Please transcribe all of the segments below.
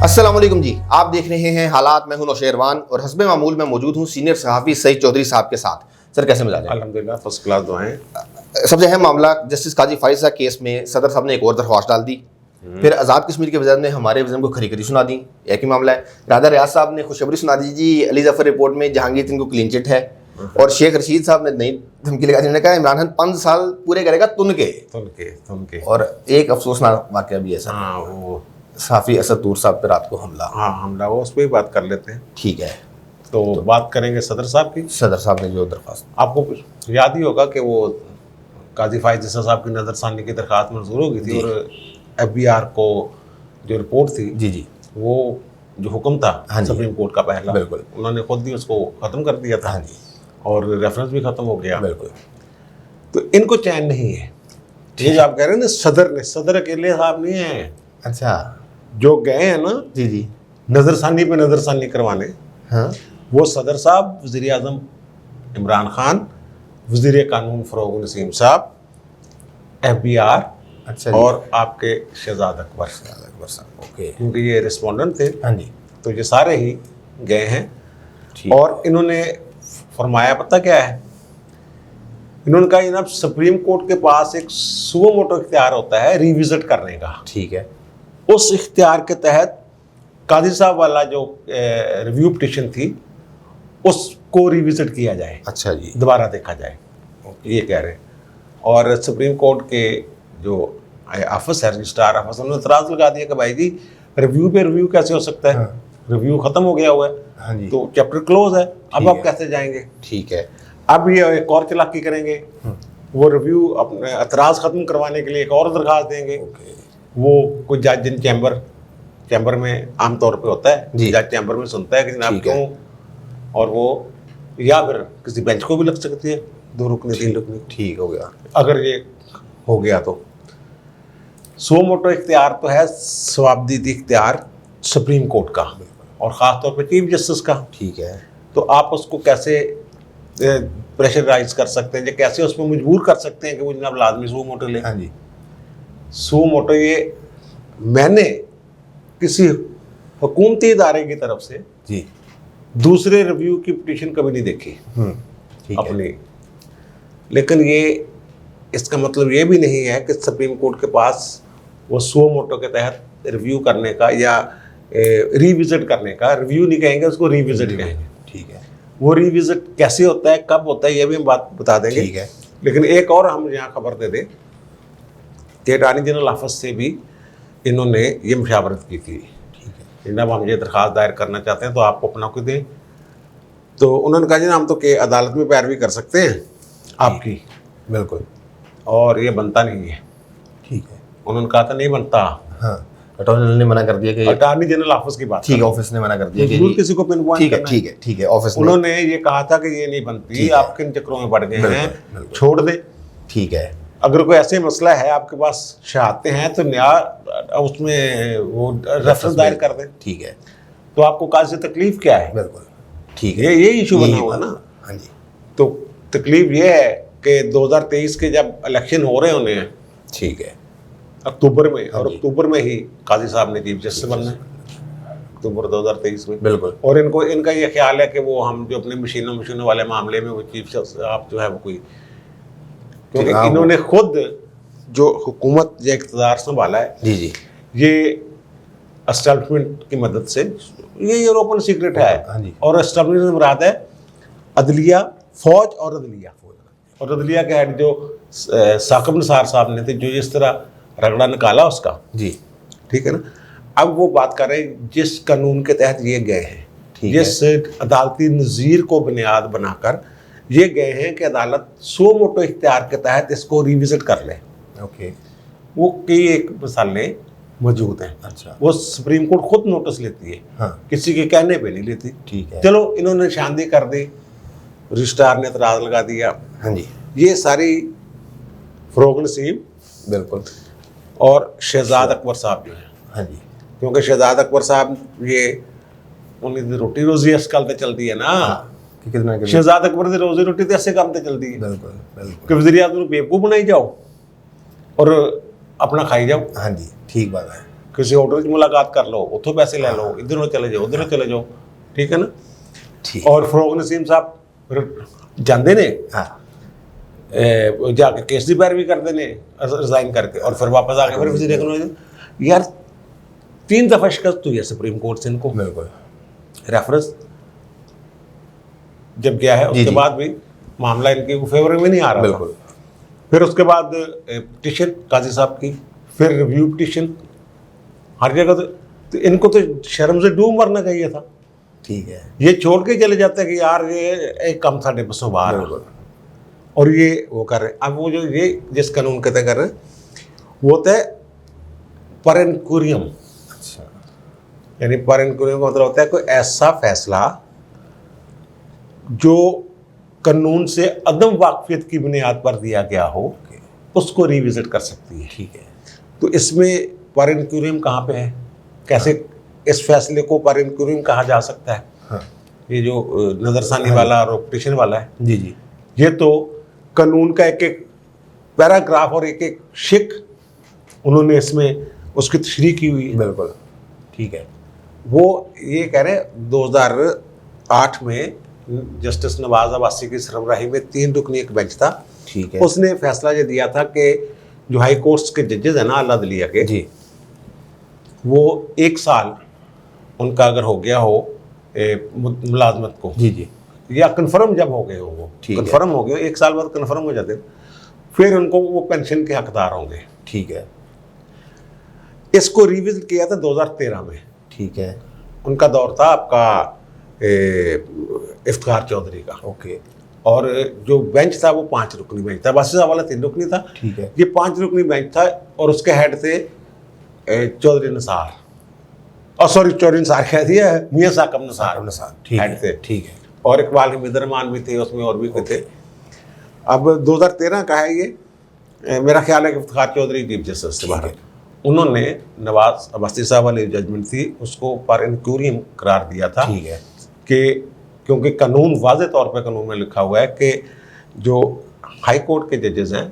अस्सलाम वालेकुम जी, आप देख रहे हैं हालात। मैं हूं नौशेरवान और हस्बे मामूल में मौजूद हूं सीनियर सहाफ़ी सईद चौधरी साहब के साथ। सर कैसे मिजाज है? अल्हम्दुलिल्लाह फर्स्ट क्लास दुआएं। सबसे अहम मामला जस्टिस काजी फाइज साहब केस में सदर साहब ने एक और दरख्वास्त डाल दी। फिर आज़ाद कश्मीर के वज़ीर ने हमारे वज़ीर को खरी खरी सुना दी। एक ही मामला है। राधा रियाज साहब ने खुशखबरी सुना दी जी, अली जफ़र रिपोर्ट में जहांगीर सिंह को क्लीन चिट है। और शेख रशीद साहब ने नई धमकी लगा दी, उन्होंने कहा इमरान खान 5 साल पूरे करेगा तुन के। और एक अफसोसनाक वाक़या भी है सर, हाँ वो साफ़ी असद तूर साहब पर रात को हमला। हाँ हमला वो उस पर ही बात कर लेते हैं। ठीक है, तो बात करेंगे सदर साहब की। सदर साहब ने जो दरख्वास्त, आपको याद ही होगा कि वो काजी फाइज साहब की नज़रसानी की दरख्वास्त मंजूर हो गई थी और FBR को जो रिपोर्ट थी जी वो जो हुक्म था हाँ सुप्रीम कोर्ट का पहला, बिल्कुल, उन्होंने खुद ही उसको ख़त्म कर दिया था। हाँ जी, और रेफरेंस भी ख़त्म हो गया। बिल्कुल। तो इनको चैन नहीं है। ये जो आप कह रहे हैं ना, सदर अकेले साहब नहीं है। अच्छा, जो गए हैं ना जी नज़रसानी पे नज़रसानी करवाने, हाँ, वो सदर साहब, वज़ीर आज़म इमरान खान, वज़ीर कानून फ़रोग़ नसीम साहब, FBR अच्छा जी। और आपके शहजाद अकबर साहब, ओके, क्योंकि ये रिस्पोंडेंट थे। हाँ जी, तो ये सारे ही गए हैं। ठीक। और इन्होंने फरमाया पता क्या है, इन्होंने कहा जनाब सुप्रीम कोर्ट के पास एक सुओ मोटो इख्तियार होता है रिविज़िट करने का। ठीक है, उस इख्तियार के तहत काजी साहब वाला जो रिव्यू पिटिशन थी उसको रिविज़िट किया जाए, अच्छा जी, दोबारा देखा जाए, ये कह रहे हैं। और सुप्रीम कोर्ट के जो ऑफिस है, रजिस्ट्रार ऑफिस, उन्होंने इतराज़ लगा दिया कि भाई जी रिव्यू पे रिव्यू कैसे हो सकता है, हाँ, रिव्यू ख़त्म हो गया हुआ है, हाँ जी, तो चैप्टर क्लोज है, अब ठीक आप है। कैसे जाएंगे। ठीक है, अब ये एक और चालाकी करेंगे, वो रिव्यू अपने एतराज़ ख़त्म करवाने के लिए एक और दरख्वास्त देंगे। ओके, वो कोई जज इन चैम्बर में आमतौर पे होता है, जी। जज चैम्बर में सुनता है कि जनाब ठीक है। क्यों, और वो या फिर किसी बेंच को भी लग सकती है, 2 रुकनी 3 रुकनी, ठीक हो गया, अगर ये हो गया तो। सो मोटो इख्तियार तो है सवाबदीद इख्तियार सुप्रीम कोर्ट का और ख़ास तौर पे चीफ जस्टिस का। ठीक है, तो आप उसको कैसे प्रेशराइज कर सकते हैं, या कैसे उसमें मजबूर कर सकते हैं कि वो जनाब लाजमी सो मोटो ले। हाँ जी, सो मोटो ये मैंने किसी हुकूमती इदारे की तरफ से जी, दूसरे रिव्यू की पिटीशन कभी नहीं देखी ठीक है, अपनी। लेकिन ये इसका मतलब ये भी नहीं है कि सुप्रीम कोर्ट के पास वो सो मोटो के तहत रिव्यू करने का या रिविजिट करने का, रिव्यू नहीं कहेंगे उसको, रिविजिट कहेंगे। ठीक है, वो रिविजिट कैसे होता है, कब होता है, ये भी हम बात बता देंगे। ठीक है, लेकिन एक और हम यहाँ खबर दे दें कि अटॉर्नी जनरल ऑफिस से भी इन्होंने ये मुशावरत की थी। ठीक है, जनाब हम ये दरख्वास्त दायर करना चाहते हैं तो आपको अपना कोई दें। तो उन्होंने कहा जी हम तो के अदालत में पैरवी कर सकते हैं आपकी, बिल्कुल, और ये बनता नहीं है। ठीक है, उन्होंने कहा था नहीं बनता। हाँ, अटॉर्नी जनरल ने मना कर दिया कि अटॉर्नी जनरल ऑफिस की बात, ठीक है, ऑफिस ने मना कर दिया कि जरूर किसी को पिन पॉइंट ठीक है, करना ठीक है, ठीक है, ऑफिस ने, उन्होंने ये कहा था कि ये नहीं बनती, ठीक है। आप किन चक्रों में पड़ गए बिल्कुल, हैं, बिल्कुल। छोड़ दें। ठीक है, अगर कोई ऐसे मसला है आपके पास शहादतें हैं तो न्याय उसमें वो रेफरेंस दायर कर दें। ठीक है, तो आपको काज से तकलीफ क्या है, बिल्कुल, ठीक है, ये इशू बना यही हुआ बात ना। है। हाँ जी, तो तकलीफ ये है कि 2023 के जब इलेक्शन हो रहे होने हैं ठीक है, अक्टूबर में, और जी। अक्टूबर में ही काजी साहब ने चीफ जस्टिस बनना है, अक्टूबर 2023 में। बिल्कुल, और इनका ये ख्याल है कि वो हम जो अपने मशीनों वाले मामले में वो चीफ जस्टिस आप जो है वो कोई, क्योंकि हाँ, इन्होंने खुद जो हुकूमत या इक़्तिदार संभाला है जी जी, ये एस्टैब्लिशमेंट की मदद से, ये ओपन सीक्रेट है। हाँ जी, और एस्टैब्लिशमेंट से मुराद है अदलिया, फौज और अदलिया। और अदलिया के हेड जो साकिब निसार साहब ने थे, जो इस तरह रगड़ा निकाला उसका, जी, ठीक है ना। अब वो बात कर रहे हैं जिस कानून के तहत ये गए हैं, ठीक है, जिस अदालती नज़ीर को बुनियाद बनाकर ये गए हैं कि अदालत सो मोटो इख्तियार के तहत इसको रिविजिट कर ले। ओके, वो कई एक मिसालें मौजूद हैं। अच्छा, वो सुप्रीम कोर्ट खुद नोटिस लेती है, हाँ, किसी के कहने पे नहीं लेती। ठीक है, चलो इन्होंने निशानदेही कर दी, रजिस्ट्रार ने एतराज़ लगा दिया, हाँ जी, ये सारी फ़रोग़ नसीम बिल्कुल, और शहजाद अकबर साहब जो हैं, हाँ जी, क्योंकि शहजाद अकबर साहब ये उनकी रोटी रोजी इस गल ते चलती है ना, कि कितना कि शहजाद अकबर की रोजी रोटी तो ऐसे काम ते चलती है बिल्कुल, बिल्कुल, कि वज़ीर आज़म को बेवकूफ़ बनाई जाओ और अपना खाई जाओ। हाँ जी, ठीक बात है, किसी होटल की मुलाकात कर लो, उतो पैसे ले लो, इधर चले जाओ उधर चले जाओ, ठीक है ना। ठीक। और फरोग नसीम साहब फिर जाते ने, हाँ जाके केस की पैरवी करते ने रिजाइन करके, और फिर वापस आके फिर वजीर इकनॉमी। यार 3 दफा शिकस्त हुई है सुप्रीम कोर्ट से इनको, बिल्कुल। रेफरेंस जब गया है उसके बाद भी मामला इनके फेवर में नहीं आ रहा। बिल्कुल। फिर उसके बाद पिटिशन काजी साहब की, फिर रिव्यू पिटिशन, हर जगह तो इनको तो शर्म से डूब मरना चाहिए था। ठीक है। ये छोड़ के चले जाते हैं कि यार ये एक कम साढ़े बसों बाहर है। और ये वो कर रहे हैं। अब वो जो ये जिस कानून के तहत कर रहे हैं वो होता है पेरेंकुरियम। अच्छा। यानी पेरेंकुरियम का मतलब होता है कोई ऐसा फैसला जो कानून से अदम वाकफियत की बुनियाद पर दिया गया हो, उसको रिविजिट कर सकती है। ठीक है। तो इसमें पेरेंकुरियम कहाँ पे है, कैसे इस फैसले को पेरेंकुरियम कहा जा सकता है? हाँ। ये जो नजरसानी वाला और पिटिशन वाला है, जी जी, ये तो कानून का एक एक पैराग्राफ और एक एक शिक उन्होंने इसमें उसकी तशरीह की हुई है। बिल्कुल। ठीक है। वो ये कह रहे हैं 2008 में जस्टिस नवाज अब्बासी की सरबराही में 3 रुकनी एक बेंच था। ठीक है। उसने फैसला ये दिया था कि जो हाई कोर्ट्स के जजेस हैं ना अल्लाह दलिया के, जी, वो 1 साल उनका अगर हो गया हो मुलाजमत को, जी जी, या कन्फर्म जब हो गए हो, वो ठीक है। कन्फर्म हो गए 1 साल बाद कन्फर्म हो जाते, फिर उनको वो पेंशन के हकदार होंगे। ठीक है। इसको रिविजिट किया था 2013 में। ठीक है। उनका दौर था आपका इफ्तिखार चौधरी का। ओके। और जो बेंच था वो 5 रुकनी बेंच था, बासी साहब वाला 3 रुकनी था। ठीक है। ये 5 रुकनी बेंच था और उसके हेड थे चौधरी निसार, और सॉरी चौधरी निसार कह दिया, मियां साकब निसार ठीक हेड है। थे। ठीक है। और इकबाल हमीद रहमान भी थे उसमें, और भी कोई थे। अब 2013 का है ये, मेरा ख्याल है कि इफ्तिखार चौधरी चीफ जस्टिस से बाहर, उन्होंने नवाज अब्बासी साहब वाली जजमेंट थी उसको पेरेंकुरियम करार दिया था। ठीक है। कि क्योंकि कानून वाज़े तौर पे कानून में लिखा हुआ है कि जो हाई कोर्ट के जजेस हैं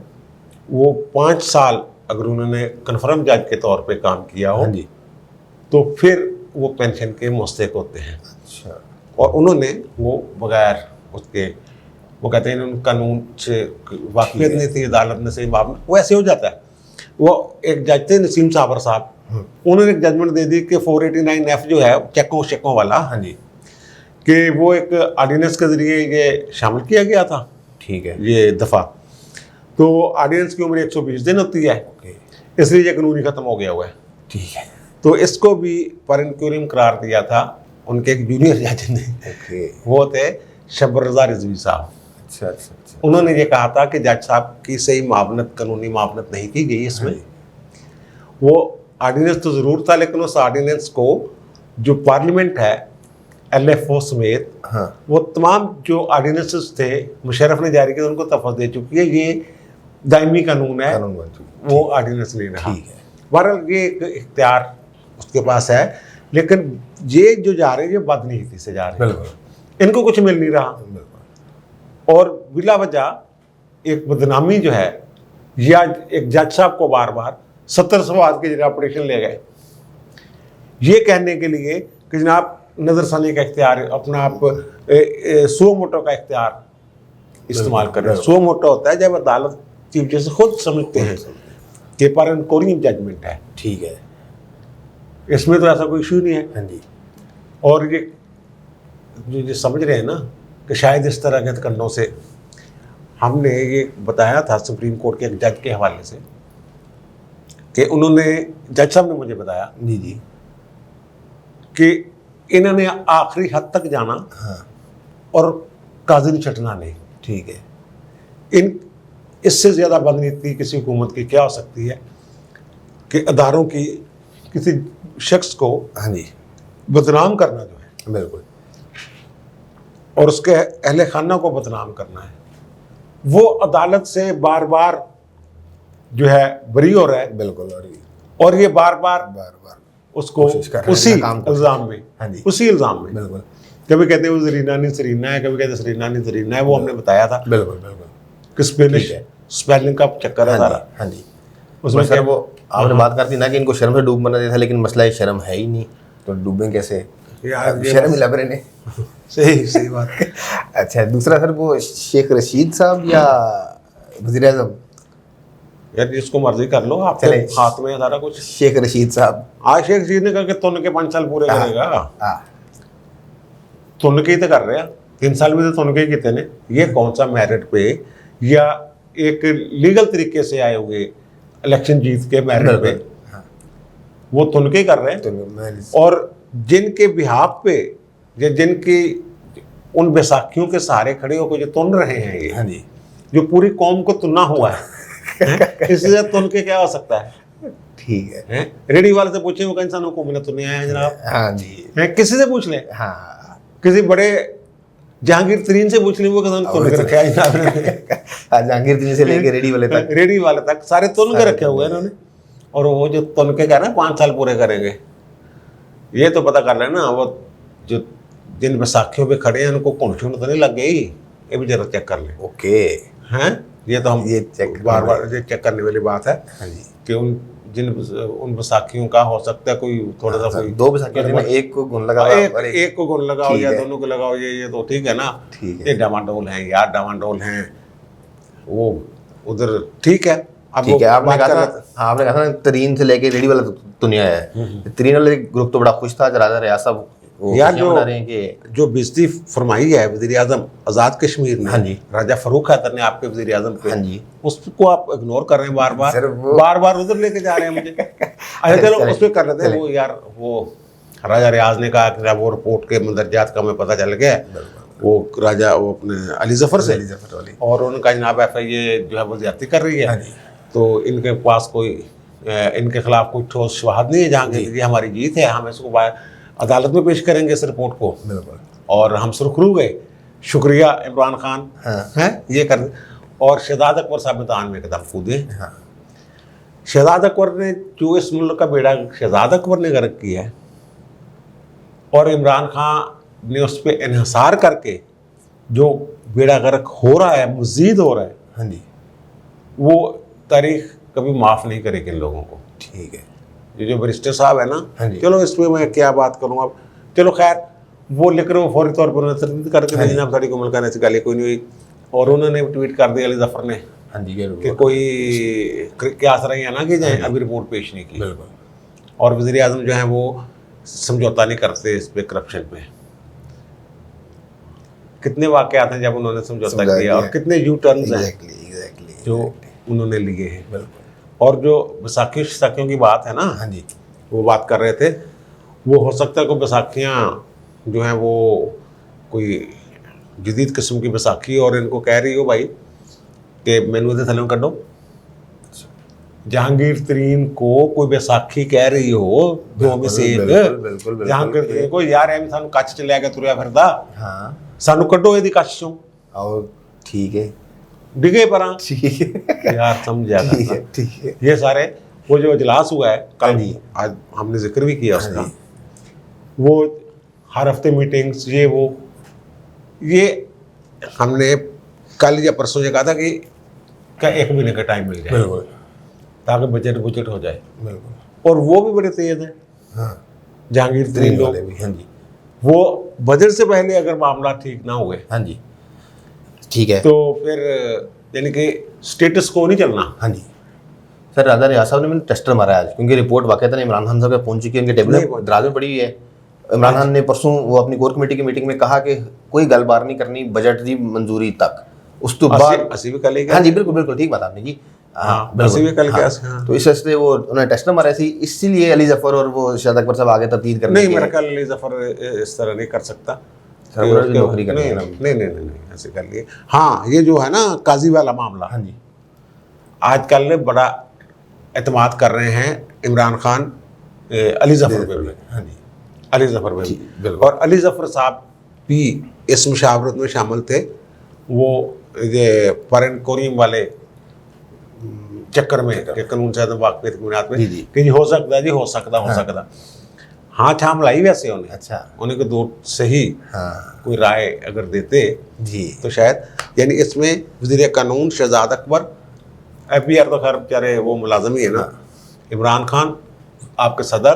वो 5 साल अगर उन्होंने कन्फर्म जज के तौर पे काम किया हो, हाँ जी, तो फिर वो पेंशन के मुस्तहिक होते हैं। अच्छा। और उन्होंने वो बगैर उसके, वो कहते हैं उन कानून से वाकफियत नहीं थी, अदालत ने सही मामला, वो ऐसे हो जाता है। वो एक जज थे नसीम साबर साहब, उन्होंने एक जजमेंट दे दी कि 489F जो है चेकों वाला, हाँ जी, कि वो एक ऑर्डिनेंस के जरिए ये शामिल किया गया था। ठीक है। ये दफ़ा तो ऑर्डिनेंस की उम्र 120 दिन होती है, ओके। इसलिए ये कानूनी ख़त्म हो गया हुआ है। ठीक है। तो इसको भी पेरेंकुरियम करार दिया था उनके एक जूनियर जज ने। ओके। वो थे शबर रज़ा रिजवी साहब। अच्छा अच्छा अच्छा। उन्होंने ये कहा था कि जज साहब की सही मावनत, कानूनी मावनत नहीं की गई इसमें। वो ऑर्डिनेंस तो ज़रूर था, लेकिन उस ऑर्डिनेंस को जो पार्लियामेंट है LFO समेत, हाँ, वो तमाम जो ऑर्डिनेंसेस थे मुशर्रफ ने जारी किए उनको तफस दे चुकी है। ये दायमी कानून है, कानून बन चुका। वो ऑर्डिनेंस नहीं रहा। ठीक है। बहरहाल ये एक इख्तियार उसके पास है, लेकिन ये जो जा रहे हैं ये बदनीयती से जा रहे हैं, बिल्कुल इनको कुछ मिल नहीं रहा। बिल्कुल। और बिला वजह एक बदनामी जो है, या एक जज साहब को बार बार 70 सवाल के जगह अपडेशन ले गए, ये कहने के लिए कि जनाब नजरसानी का इख्तियार, अपना आप सो मोटो का इख्तियार इस्तेमाल कर रहे हैं। सो मोटो होता है जब अदालत चीफ जस्टिस खुद समझते हैं कि पेरेंकुरियम जजमेंट है। ठीक है। इसमें तो ऐसा कोई इशू नहीं है। हाँ जी। और ये जो समझ रहे हैं ना कि शायद इस तरह के तकन्नों से, हमने ये बताया था सुप्रीम कोर्ट के एक जज के हवाले से कि उन्होंने, जज साहब ने मुझे बताया जी जी। कि इन्होंने आखिरी हद तक जाना हाँ। और काजी छटना नहीं। ठीक है। इन इससे ज़्यादा बदनीति किसी हुकूमत की क्या हो सकती है कि अदारों की किसी शख्स को हाँ जी, बदनाम करना जो है, बिल्कुल। और उसके अहले खाना को बदनाम करना है, वो अदालत से बार बार जो है बरी हो रहा है। बिल्कुल। और ये बार बार बार बार उसको कोशिश कर रहे हैं उसी नाकाम करने इल्ज़ाम में, हाँ जी, उसी इल्ज़ाम में, बिल्कुल कभी कहते हैं वो जरीना नहीं सरीना है, कभी कहते हैं सरीना नहीं जरीना है। वो हमने बताया था बिल्कुल बिल्कुल। कि स्पेनिश ठीक है। स्पेलिंग का चक्कर है हाँ सारा। जी, हाँ जी। उसमें सर क्या वो आपने बात करती ना कि इनको शर्म से डूब मरना चाहिए था, लेकिन मसला ये शर्म है ही नहीं, तो डूबें कैसे? यार ये शर्म ही लग रहे ने। सही सही बात है। अच्छा, दूसरा सर वो शेख रशीद साहब या वज़ीर आज़म? यार जिसको मर्जी कर लो, आपके चले। हाथ में है सारा कुछ। शेख रशीद साहब। आज शेख रशीद ने करके तुन के 5 साल पूरे करेगा। हाँ, तुन के ही तो कर रहे हैं, 3 साल में तो तुन के ही कितने ने। ये कौन सा मेरिट पे या एक लीगल तरीके से आए हुए इलेक्शन जीत के मेरिट पे, हाँ। वो तुन के ही कर रहे हैं। तो मैं और जिनके बिहाफ पे या जिनकी उन बैसाखियों के सहारे खड़े होकर जो तुन रहे हैं, ये हाँ जी, जो पूरी कौम को तुनना हुआ है, इससे तुन के क्या हो सकता है? ठीक है। हैं? रेडी वाले से पूछे वो इंसानों को मैंने तुने आया है जनाब, हाँ जी, हैं? किसी से पूछ ले, हाँ। किसी बड़े जहांगीर तरीन से पूछ ले, वो कसम तुन के रखे है जनाब ने। जहांगीर तरीन से लेके रेडी वाले तक। रेडी वाले तक सारे तुन के रखे हुए हैं इन्होंने। और वो जो तुन के कह रहे हैं 5 साल पूरे करेंगे, ये तो पता कर लेना वो जो जिन बैसाखियों पे खड़े हैं उनको कौन तो नहीं लग गई, ये भी जरा चेक कर ले। ओके, हैं? ये तो हम ये चेक बार बार ये चेक करने वाली बात है हाँ जी। कि उन बैसाखियों का हो सकता है कोई थोड़ा सा कोई 2 बैसाखियों में एक को गुण लगा हुआ है और एक को गुण लगाओ ठीक या है। दोनों को लगाओ, ये तो ठीक है ना। ठीक है। ये डामाडोल हैं यार, डामाडोल हैं वो उधर, ठीक है। अब ठीक है। आपने बात कहा कर था, रहे थे। हाँ, आपने कहा था ना तरीन से लेके रेडी वाला तो नहीं आया है। तरीन वाले ग्रुप तो बड़ा खुश था, राजा रियाज साहब वो यार खुशियां जो- मना रहे हैं कि जो बेइज्जती फरमाई है वज़ीर आज़म आज़ाद कश्मीर ने, हाँ जी। राजा फरूख हैदर ने आपके वज़ीर आज़म पे, हाँ जी, उसको आप इग्नोर कर रहे हैं बार बार, सर वो- बार बार उधर लेके जा रहे हैं मुझे। अच्छा चलो चले, उस पर कर लेते हैं। चले। वो यार वो राजा रियाज ने कहा कि जब वो रिपोर्ट के मंदरजात का हमें पता चल गया, वो राजा वो अपने अली जफर से, अली जफर वाली। और उन्होंने जनाब FIA जो है वो ज्यादती कर रही हाँ है, जी। तो इनके पास कोई इनके खिलाफ कोई ठोस शवाहद नहीं है जहाँ की ये हमारी जीत है, हम इसको अदालत में पेश करेंगे इस रिपोर्ट को। बिल्कुल। और हम सुरखरू गए, शुक्रिया इमरान खान, हाँ। है ये कर। और शहजाद अकबर साहब मैदान में एकदम कूदे। हाँ, शहजाद अकबर ने जो इस मुल्क का बेड़ा शहजाद अकबर ने गर्क किया है, और इमरान खान ने उस पर इन्हिसार करके जो बेड़ा गर्क हो रहा है, मज़ीद हो रहा है, हाँ जी, वो तारीख कभी माफ़ नहीं करेगी इन लोगों को। ठीक है। ये जो बैरिस्टर साहब है ना, हाँ जी। चलो इसमें मैं क्या बात करूँ अब, चलो खैर वो लिख रहे हो फौरी तौर पर तरदीद करके हाँ जी। जनाब साड़ी को मिलकर ऐसी गाली कोई नहीं हुई। और उन्होंने ट्वीट कर दिया अली जफर ने हाँ जी, कि बिल्कुल। कोई क्या असर है ना कि जाए अभी रिपोर्ट पेश नहीं की। बिल्कुल। और वज़ीर आज़म जो है वो समझौता नहीं करते इस पे, करप्शन पे। कितने वाक़यात हैं जब उन्होंने समझौता किया और कितने यू टर्न्स हैं एग्जैक्टली जो उन्होंने लिए हैं। बिल्कुल। और जो बैसाखियों की बात है ना, हाँ जी, वो बात कर रहे थे, वो हो सकता है कोई बैसाखियाँ जो हैं वो कोई जदीद किस्म की बैसाखी, और इनको कह रही हो भाई कि मैनू दे थल्लों कड्डो। जहांगीर तरीन को कोई बैसाखी कह रही हो, दो में से बिल्कुल, एक, बिल्कुल। जहांगीर तरीन को यार एम सानू कच्छ च लैके तुरया फिरदा, हाँ, सानू कड्डो इहदी कच्छ चों, और ठीक है, डिगे परां। ठीक है, यार समझा ठीक है, ठीक है। ये सारे वो जो इजलास हुआ है हाँ कल, जी। आज हमने जिक्र भी किया हाँ उसका, जी। वो हर हफ्ते मीटिंग्स ये हमने कल या परसों ये कहा था कि क्या 1 महीने का टाइम मिल जाए बिल्कुल, ताकि बजट हो जाए, बिल्कुल। और वो भी बड़े तेज हैं हाँ, जहांगीर तरीन तरीन लोग। वाले भी, हाँ जी, वो बजट से पहले अगर मामला ठीक ना हुए हाँ जी, ठीक है। तो फिर यानी कि स्टेटस को नहीं चलना। हाँ जी सर, राजा रियाज साहब ने मैंने टेस्टर मारा है आज, क्योंकि रिपोर्ट वाकई था इमरान खान साहब तक पहुंच चुकी है, उनके टेबल नहीं में दराज में पड़ी हुई है। इमरान खान ने परसों वो अपनी कोर कमेटी की मीटिंग में कहा कि कोई गलबार नहीं करनी बजट की मंजूरी तक, उस तो बाद असी भी कल ही हाँ जी, बिल्कुल बिल्कुल ठीक बात आपने जी। हाँ, बिल्कुल, असी भी कल हाँ। क्या हाँ। तो इस वजह से वो उन्होंने टेस्टर मारा थी, इसीलिए अली जफर और वो शाहद अकबर साहब आगे तब्दील करने नहीं, के- मेरा ख्याल अली जफर इस तरह नहीं कर सकता। सर, उन्होंने भी नौकरी करनी है नहीं ना। नहीं ऐसे कर लिए। हाँ, ये जो है ना काजी वाला मामला, हाँ जी, आजकल बड़ा एतमाद कर रहे हैं इमरान खान अली जफर पे भी, हाँ जी, अली जफर पे जी, भी। बिल्कुल। और अली जफर साहब भी इस मुशावरत में शामिल थे, वो ये फॉरेन कोरियम वाले चक्कर में कि कानून से वाकफियत की बुनियाद पे जी, जी। कि जी हो सकता है, जी हो सकता हो हाँ। सकता। हाँ छाम लाई वैसे उन्हें, अच्छा, उन्हें को दो सही हाँ कोई राय अगर देते जी, तो शायद, यानी इसमें वज़ीर कानून शहजाद अकबर, FBR तो खैर बेचारे वो मुलाजम ही है ना, इमरान खान आपके सदर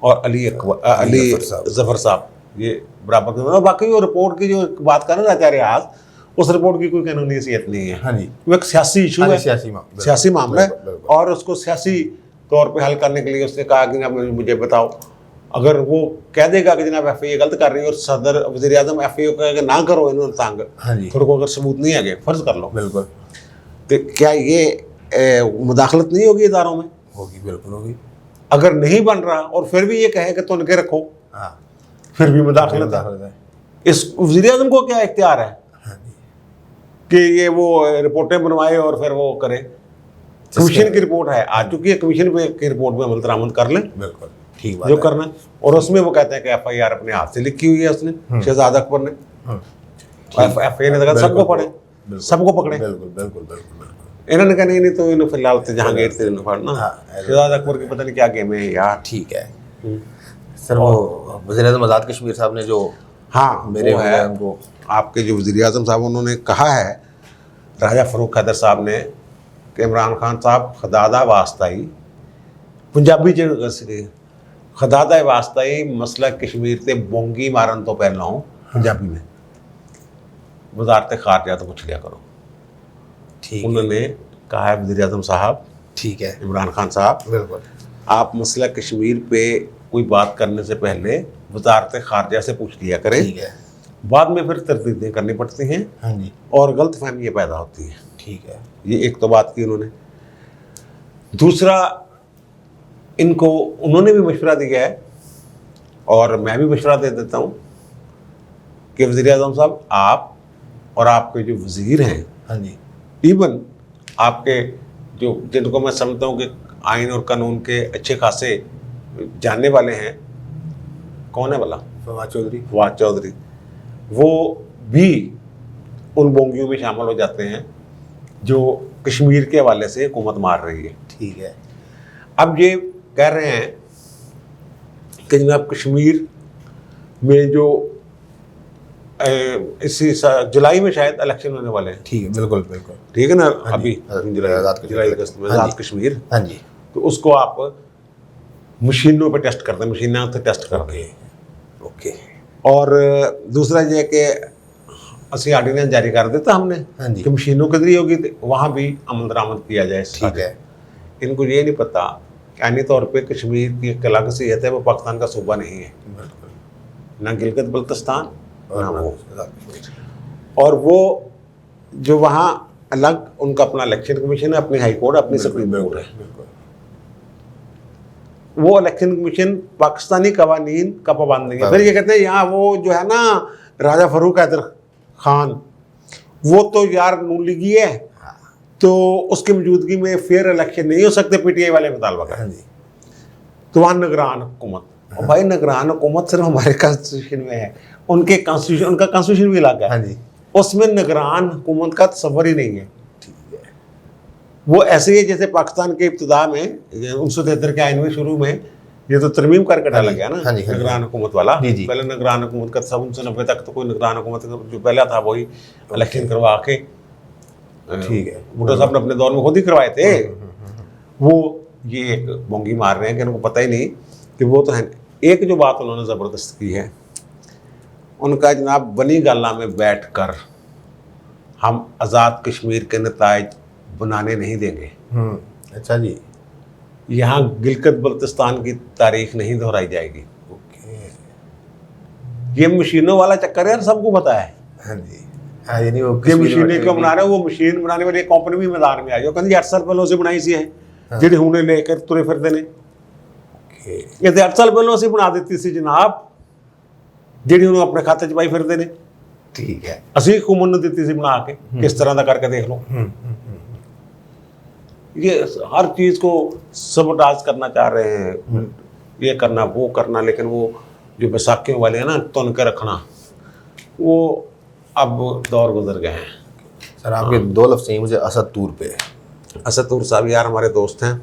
और अली जफर साहब ये बराबर के। और बाकी वो रिपोर्ट की जो बात कर रहे थे रियाज, उस रिपोर्ट की कोई कानूनी हैसियत नहीं है। हाँ जी, वो एक सियासी इशू है, सियासी मामला है, बिल्कुल। और उसको सियासी तौर पे हल करने के लिए उसने कहा कि जनाब मुझे बताओ, अगर वो कह देगा कि जनाब FIA गलत कर रही है और सदर वज़ीर आज़म FIA को कहेगा ना करो इन्होंने तंग, हाँ जी, फिर को अगर सबूत नहीं है फर्ज कर लो, बिल्कुल तो क्या ये मुदाखलत नहीं होगी इदारों में? होगी, बिल्कुल होगी। अगर नहीं बन रहा और फिर भी ये कहे कि तुम के रखो, हाँ, फिर भी मुदाखलत है। इस वज़ीर आज़म को क्या इख्तियार है कि ये वो रिपोर्टें बनवाए और फिर वो करे? कमीशन की रिपोर्ट है, आ चुकी है, कमीशन की रिपोर्ट में अमल दरामद कर लें, बिल्कुल ठीक बात जो है। करना है। और उसमें वो कहते हैं कि FIR अपने हाथ से लिखी हुई है उसने, शहजाद अकबर ने, FIA ने कहा सबको पढ़े, सबको पकड़े। बिल्कुल बिल्कुल बिल्कुल बिल्कुल। इन्होंने कहा नहीं तो इन्होंने फिलहाल तो जहांगीर से पढ़ना, शहजाद अकबर की पता नहीं क्या गेम है यार। ठीक है सर, वो वज़ीर आज़म आज़ाद कश्मीर साहब ने जो मेरे वो है उनको आपके जो वज़ीर आज़म साहब उन्होंने कहा है, राजा फ़रूक हैदर साहब ने, कि इमरान खान साहब खदादा वास्ताई पंजाबी च खदादा वास्ताई मसला कश्मीर ते बोंगी मारन तो पहला हूँ पंजाबी में वजारत खारजा तो पूछ लिया करो। ठीक उन्होंने कहा है वज़ीर आज़म साहब, ठीक है, इमरान खान साहब, बिल्कुल आप मसला कश्मीर पे कोई बात करने से पहले वजारत खारजा से पूछ लिया करें, ठीक है, बाद में फिर तरदीदें करनी पड़ती हैं हाँ जी, और गलतफहमी पैदा होती है। ठीक है, ये एक तो बात की उन्होंने। दूसरा, इनको उन्होंने भी मशवरा दिया है और मैं भी मशवरा दे देता हूँ कि वज़ीर आज़म साहब, आप और आपके जो वज़ीर हैं, हाँ जी, इवन आपके जो जिनको मैं समझता हूँ कि आइन और कानून के अच्छे खासे जानने वाले हैं, कौन है वाला? फवाद चौधरी, फवाद चौधरी, वो भी उन बोंगियों में शामिल हो जाते हैं जो कश्मीर के हवाले से हुकूमत मार रही है। ठीक है, अब ये कह रहे हैं कि जनाब कश्मीर में जो इसी जुलाई में शायद इलेक्शन होने वाले हैं, ठीक है, बिल्कुल बिल्कुल, ठीक है ना? हाँ जी, अभी जुलाई जुलाई अगस्त में हाँ आज़ाद जी, कश्मीर, हाँ जी, तो उसको आप मशीनों पे टेस्ट करते हैं, मशीनों से टेस्ट करते हैं। ओके, और दूसरा ये कि असली ऑर्डिनेंस जारी कर देता हमने हाँ जी, कि मशीनों के जरिए होगी, तो वहाँ भी अमल दरामद किया जाए। ठीक है, इनको ये नहीं पता कि आनी तौर पे कश्मीर की एक अलग हैसियत है, वो पाकिस्तान का सूबा नहीं है, बिल्कुल, ना गिलगित बल्तिस्तान ना वो। आज़ाद कश्मीर, और वो जो वहाँ अलग उनका अपना इलेक्शन कमीशन है, अपनी हाई कोर्ट, अपनी सुप्रीम कोर्ट है। बिल्कुल, वो इलेक्शन कमीशन पाकिस्तानी कवानीन का पाबंद नहीं है। फिर ये कहते हैं यहाँ वो जो है ना राजा फ़रूक हैदर खान, वो तो यार नून लीगी है, तो उसकी मौजूदगी में फेयर इलेक्शन नहीं हो सकते PTI वाले मुतालबा का। हाँ जी, तो वहाँ निगरान हुकूमत, और भाई निगरान हुकूमत सिर्फ हमारे कॉन्स्टिट्यूशन में है, उनके कॉन्स्टिट्यूशन, उनका कॉन्स्टिट्यूशन भी अलग है, हाँ जी, उसमें निगरान हुकूमत का तस्वर ही नहीं है। ठीक है, वो ऐसे ही है जैसे पाकिस्तान के इब्तिदा में 1973 के आइन में शुरू में ये तो तरमीम करके डाला गया ना, हाँ जी, निगरान हुकूमत वाला। जी, जी। पहले निगरान हुकूमत का सब 1990 तक तो कोई निगरान हुकूमत जो पहला था वही इलेक्शन करवा के, ठीक है, भुट्टो साहब ने अपने दौर में खुद ही करवाए थे। वो ये एक बोंगी मार रहे हैं कि उनको पता ही नहीं कि वो तो है। एक जो बात उन्होंने ज़बरदस्त की है, उनका जनाब बनी गाला में बैठ कर हम आज़ाद कश्मीर के नताइज बनाने नहीं देंगे, अच्छा जी, यहाँ गिलगित बल्तिस्तान की तारीख नहीं दोहराई जाएगी। ओके, ये मशीनों वाला चक्कर है यार, सबको पता है। हाँ जी, हाँ, यानी वो ये मशीनें क्यों बना रहे हो? वो मशीन बनाने वाली कंपनी भी मैदान में आई हो, कहते 8 साल पहले उसे बनाई सी है ਜਿਹੜੇ ਹੁਣੇ ਲੈ ਕੇ ਤੁਰੇ ਫਿਰਦੇ ਨੇ। ਇਹ ਤੇ 8 ਸਾਲ ਪਹਿਲਾਂ ਅਸੀਂ ਬਣਾ ਦਿੱਤੀ ਸੀ ਜਨਾਬ, ਜਿਹੜੀ ਉਹਨੂੰ ਆਪਣੇ ਖਾਤੇ 'ਚ ਪਾਈ ਫਿਰਦੇ ਨੇ। ठीक है, ਅਸੀਂ हुकूमत ਨੂੰ ਦਿੱਤੀ ਸੀ ਬਣਾ ਕੇ, किस तरह का करके देख लो। ये हर चीज़ को सबटाज करना चाह रहे हैं, ये करना वो करना, लेकिन वो जो बैसाखियों वाले हैं ना तुन के रखना, वो अब दौर गुजर गए हैं। सर आपके दो लफ्ज़ चाहिए मुझे असद तूर पे। असद तूर साहब यार हमारे दोस्त हैं,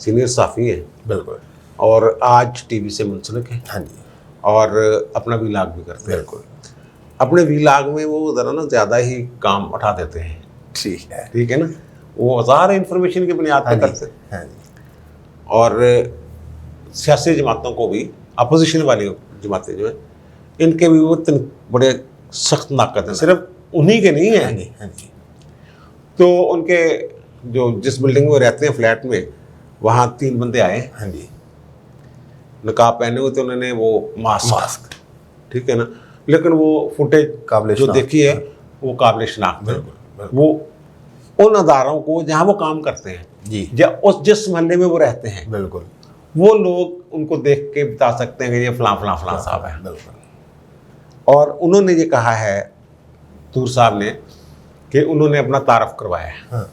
सीनियर साफ़ी हैं, बिल्कुल, और आज टीवी से मुंसलिक हैं, हाँ जी, और अपना वीलाग भी करते हैं। बिल्कुल, अपने वीलाग में वो ज़रा ना ज़्यादा ही काम उठा देते हैं, ठीक है, ठीक है ना, वो ज़ाहिर इंफॉर्मेशन की बुनियाद हाँ पर जी, करते हैं। हाँ जी, और सियासी जमातों को भी, अपोजिशन वाली जमातें जो है, इनके भी वो बड़े सख्त नाकद हैं, सिर्फ उन्हीं के नहीं हाँ हैं। जी, हाँ जी, तो उनके जो जिस बिल्डिंग में रहते हैं फ्लैट में, वहाँ 3 बंदे आए, हाँ जी, नकाब पहने हुए थे उन्होंने, वो मास्क, ठीक है ना, लेकिन वो फुटेज काबिल जो शनाख्त, देखी है वो काबिल शनाख्त है। बिल्कुल, वो उन अदारों को जहाँ वो काम करते हैं जी, या उस जिस मोहल्ले में वो रहते हैं, बिल्कुल, वो लोग उनको देख के बता सकते हैं कि ये फलां फलां फलां साहब है। बिल्कुल, और उन्होंने ये कहा है तूर साहब ने कि उन्होंने अपना तारफ करवाया है, हाँ,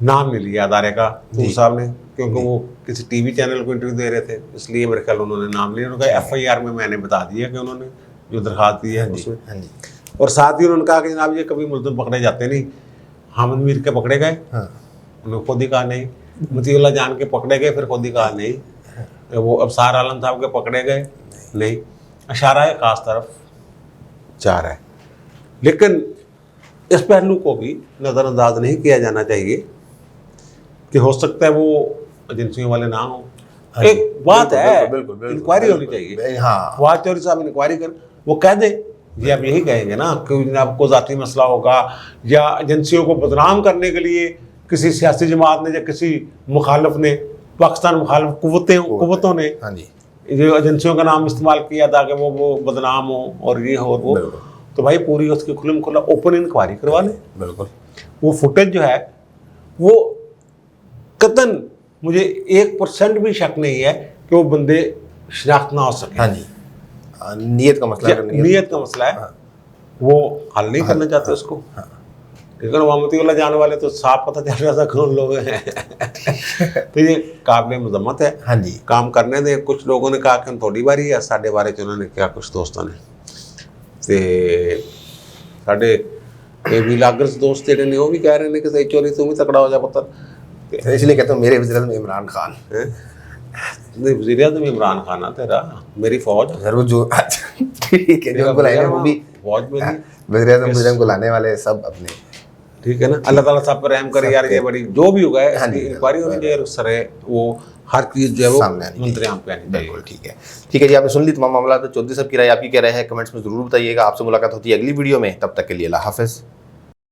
नाम नहीं लिया अदारे का तूर जी, साहब ने, क्योंकि वो किसी टीवी चैनल को इंटरव्यू दे रहे थे, इसलिए मेरे ख्याल उन्होंने नाम लिया। उन्होंने कहा FIR में मैंने बता दिया कि उन्होंने जो दरखास्त दी है हाँ जी, उसमें। हाँ जी, और साथ ही उन्होंने कहा कि जनाब ये कभी मुल्ज़िम पकड़े जाते नहीं, हामिद मीर के पकड़े गए, हाँ, उन्होंने खुद ही कहा नहीं, मतीउल्लाह जान के पकड़े गए, फिर खुद ही कहा नहीं, वो अबसार आलम साहब के पकड़े गए नहीं, इशारा है खास तरफ जा रहा है। लेकिन इस पहलू को भी नज़रअंदाज नहीं किया जाना चाहिए कि हो सकता है वो एजेंसियों वाले ना हो। हाँ एक जी, बात बिल्कुल, है, बिल्कुल, बिल्कुल, इंक्वायरी होनी बिल्कुल, चाहिए। हाँ, फवाद चौधरी साहब इंक्वायरी कर, वो कह दे जी, आप यही कहेंगे ना कि जनाब को ज़ाती मसला होगा, या एजेंसियों को बदनाम करने के लिए किसी सियासी जमात ने या किसी मुखालफ ने, पाकिस्तान मुखालफ कुव्वतों ने हाँ जी, जो एजेंसियों का नाम इस्तेमाल किया ताकि वो बदनाम हो और ये हो और वो, बिल्कुल, तो भाई पूरी उसकी खुलम खुला ओपन इंक्वायरी करवा लें। बिल्कुल, वो फुटेज जो है वो कतन मुझे 1% भी शक नहीं है कि वो बंदे शनाख्त ना हो सके। हाँ जी, नीयत का मसला या है, नीयत का मसला है, हाँ, वो हल नहीं करना चाहते उसको। हाँ, लेकिन वामतीउल्लाह जाने वाले तो साफ पता चल रहा था कौन लोग हैं। तो ये काबिल मजम्मत है, हाँ जी, काम करने दें। कुछ लोगों ने कहा कि थोड़ी बारी है, साढ़े बारे च उन्होंने कहा कुछ दोस्तों ने, ते साढ़े व्लॉगर्स दोस्त जेडे ने वो भी कह रहे हैं कि सही चोरी तू भी तकड़ा हो जा पुत्र। इसलिए कहता हूँ मेरे वज़ीर-ए-आज़म इमरान खान, नहीं, वज़ीर-ए-आज़म इमरान खान ना तेरा, मेरी फौज सर वो जो अच्छा, ठीक है, जो उनको लाएंगे वो भी फौज में नहीं, वज़ीर-ए-आज़म को लाने वाले सब अपने, ठीक है ना। अल्लाह ताला सब पर रहम करे यार, ये बड़ी जो भी होगा हाँ जी, इसकी इंक्वायरी होनी चाहिए, सरे वो हर चीज़ जो है वो सामने आनी चाहिए। मंत्रियां पे आनी चाहिए। बिल्कुल ठीक है जी, आपने सुन ली तमाम मामला। तो चौधरी साहब की राय, आपकी क्या राय है, कमेंट्स में ज़रूर बताइएगा। आपसे मुलाकात होती है अगली वीडियो में, तब तक के लिए अल्लाह हाफ़िज़।